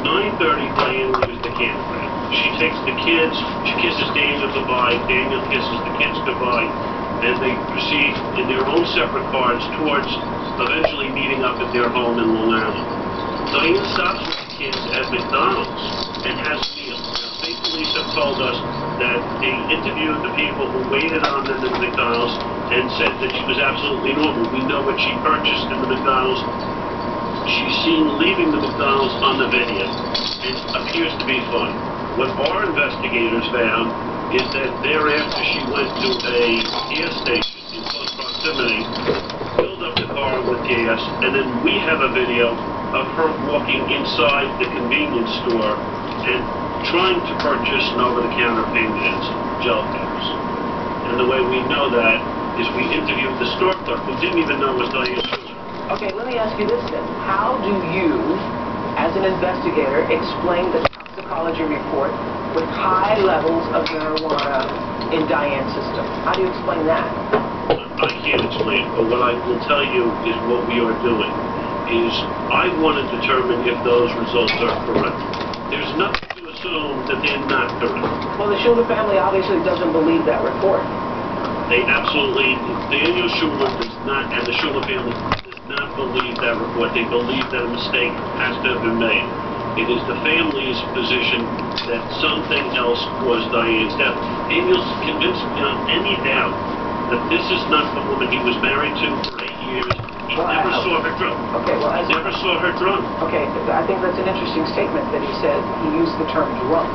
9:30, Diane leaves the campground. She takes the kids, she kisses Daniel goodbye, Daniel kisses the kids goodbye, and they proceed in their own separate cars towards eventually meeting up at their home in Long Island. Diane stops with the kids at McDonald's and has a meal. Now, state police have told us that they interviewed the people who waited on them in McDonald's and said that she was absolutely normal. We know what she purchased in the McDonald's. She's seen leaving the McDonald's on the video and appears to be fine. What our investigators found is that thereafter she went to a gas station in close proximity, filled up the car with gas, and then we have a video of her walking inside the convenience store and trying to purchase an over-the-counter pain meds, gel caps. And the way we know that is we interviewed the store clerk who didn't even know it was Diane Schuler. Okay, let me ask you this then. How do you, as an investigator, explain the toxicology report with high levels of marijuana in Diane's system? How do you explain that? I can't explain, but what I will tell you is what we are doing is I want to determine if those results are correct. There's nothing to assume that they're not correct. Well, the Schuler family obviously doesn't believe that report. They absolutely, Daniel Schuler does not, and the Schuler family does not believe that report. They believe that a mistake has to have been made. It is the family's position that something else caused Diane's death. Daniel's convinced beyond any doubt that this is not the woman he was married to for 8 years. He never saw her drunk. Okay, well, He never saw her drunk. Okay, I think that's an interesting statement that he said he used the term drunk.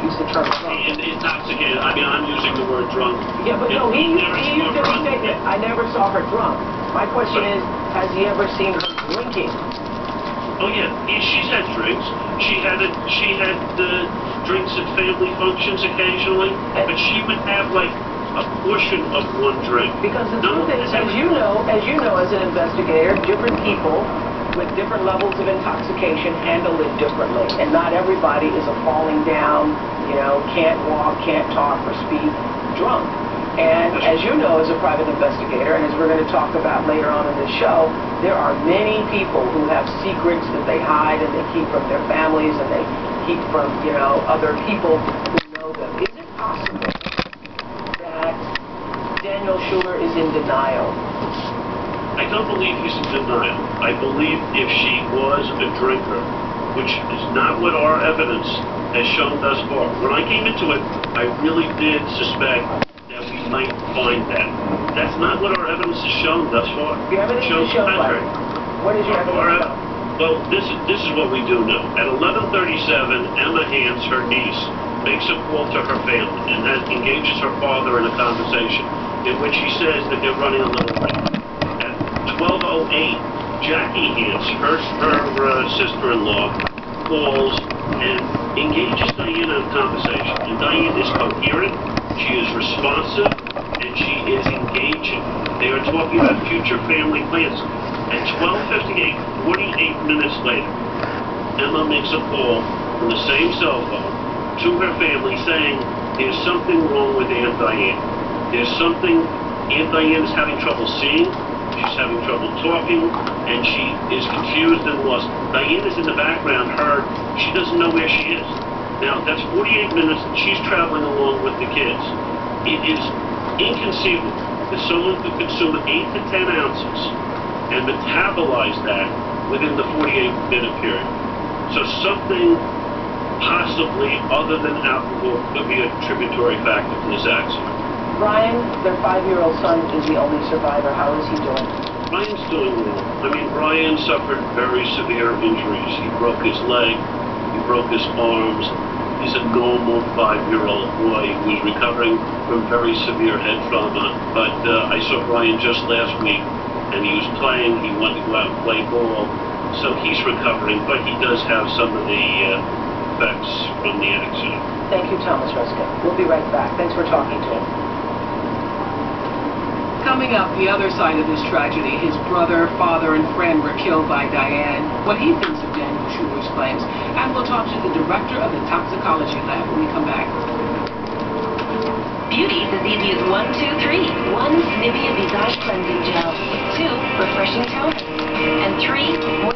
He used the term drunk. Intoxicated. I mean, I'm using the word drunk. Yeah, but no, he used the drunk. statement. I never saw her drunk. My question is, has he ever seen her drinking? Oh yeah, she's had drinks. She had drinks at family functions occasionally, but she would have like a portion of one drink. Because the truth is, as you know, as an investigator, different people with different levels of intoxication handle it differently, and not everybody is a falling down, can't walk, can't talk, or speak drunk. And as you know, as a private investigator, and as we're going to talk about later on in the show, there are many people who have secrets that they hide and they keep from their families and they keep from, other people who know them. Is it possible that Daniel Schuler is in denial? I don't believe he's in denial. I believe if she was a drinker, which is not what our evidence has shown thus far. When I came into it, I really did suspect that we might find that. That's not what our evidence has shown thus far. Your evidence has shown what is your evidence? Well, this is what we do know. At 11:37, Emma Hans, her niece, makes a call to her family and that engages her father in a conversation in which he says that they're running a little late. At 12:08, Jackie Hans, her sister-in-law, calls and engages Diane in a conversation. And Diane is coherent, she is responsive, and she is engaging. They are talking about future family plans. At 12:58, 48 minutes later, Emma makes a call from the same cell phone to her family saying there's something wrong with Aunt Diane. There's something, Aunt Diane is having trouble seeing, she's having trouble talking, and she is confused and lost. Diane is in the background, she doesn't know where she is. Now, that's 48 minutes, she's traveling along with the kids. It is inconceivable that someone could consume 8 to 10 ounces and metabolize that within the 48-minute period. So something possibly other than alcohol could be a contributory factor to this accident. Brian, their 5-year-old son, is the only survivor. How is he doing? Brian's doing well. I mean, Brian suffered very severe injuries. He broke his leg, he broke his arms. He's a normal 5-year-old boy who's recovering from very severe head trauma. But I saw Brian just last week, and he was playing. He wanted to go out and play ball. So he's recovering, but he does have some of the effects from the accident. Thank you, Thomas Ruskin. We'll be right back. Thanks for talking to him. Coming up, the other side of this tragedy, his brother, father, and friend were killed by Diane, what he thinks of Daniel Schuler's claims, and we'll talk to the director of the toxicology lab when we come back. Beauty is as easy as 1, 2, 3. 1, Nivea Visage Cleansing Gel. 2, Refreshing Toner. And 3,